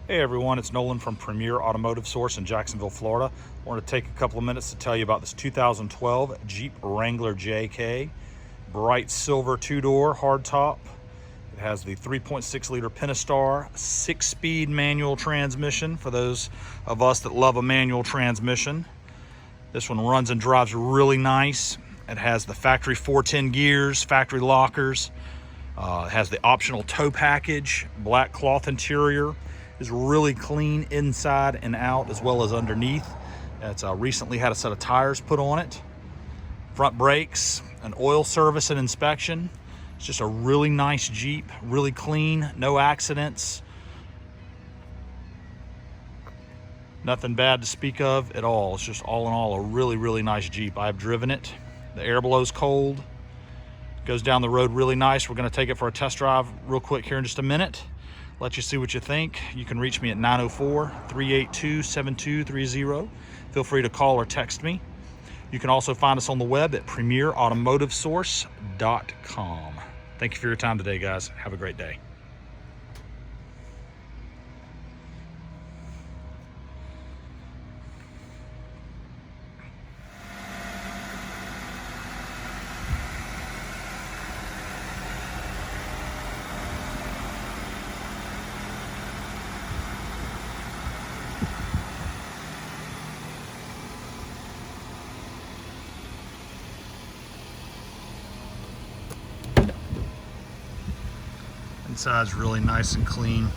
Hey everyone, it's Nolan from Premier Automotive Source in Jacksonville, Florida. I want to take a couple of minutes to tell you about this 2012 Jeep Wrangler JK. Bright silver two-door hardtop. It has the 3.6 liter Pentastar 6-speed manual transmission for those of us that love a manual transmission. This one runs and drives really nice. It has the factory 410 gears, factory lockers. It has the optional tow package, black cloth interior. Is really clean inside and out as well as underneath. It's recently had a set of tires put on it. Front brakes, an oil service and inspection. It's just a really nice Jeep, really clean, no accidents. Nothing bad to speak of at all. It's just all in all a really, really nice Jeep. I've driven it. The air blows cold. Goes down the road really nice. We're gonna take it for a test drive real quick here in just a minute. Let you see what you think. You can reach me at 904-382-7230. Feel free to call or text me. You can also find us on the web at premierautomotivesource.com. Thank you for your time today, guys. Have a great day. Inside's really nice and clean.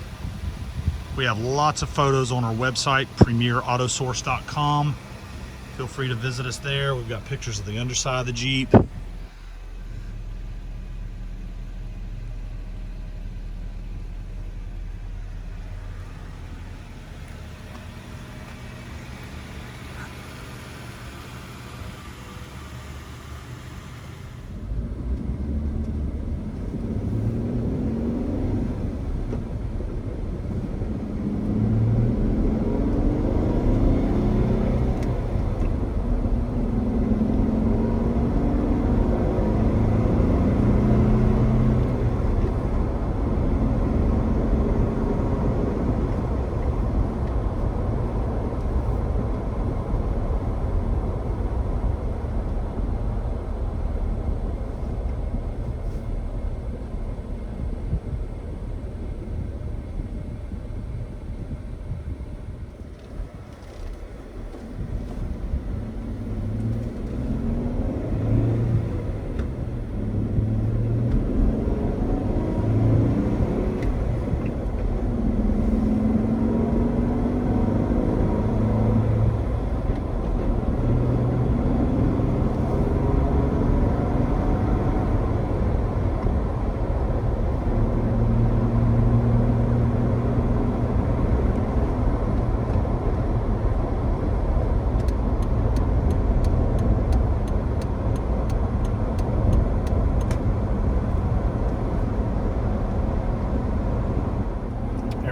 We have lots of photos on our website, premierautosource.com. Feel free to visit us there. We've got pictures of the underside of the Jeep.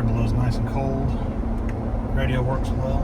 Blow's nice and cold. Radio works well.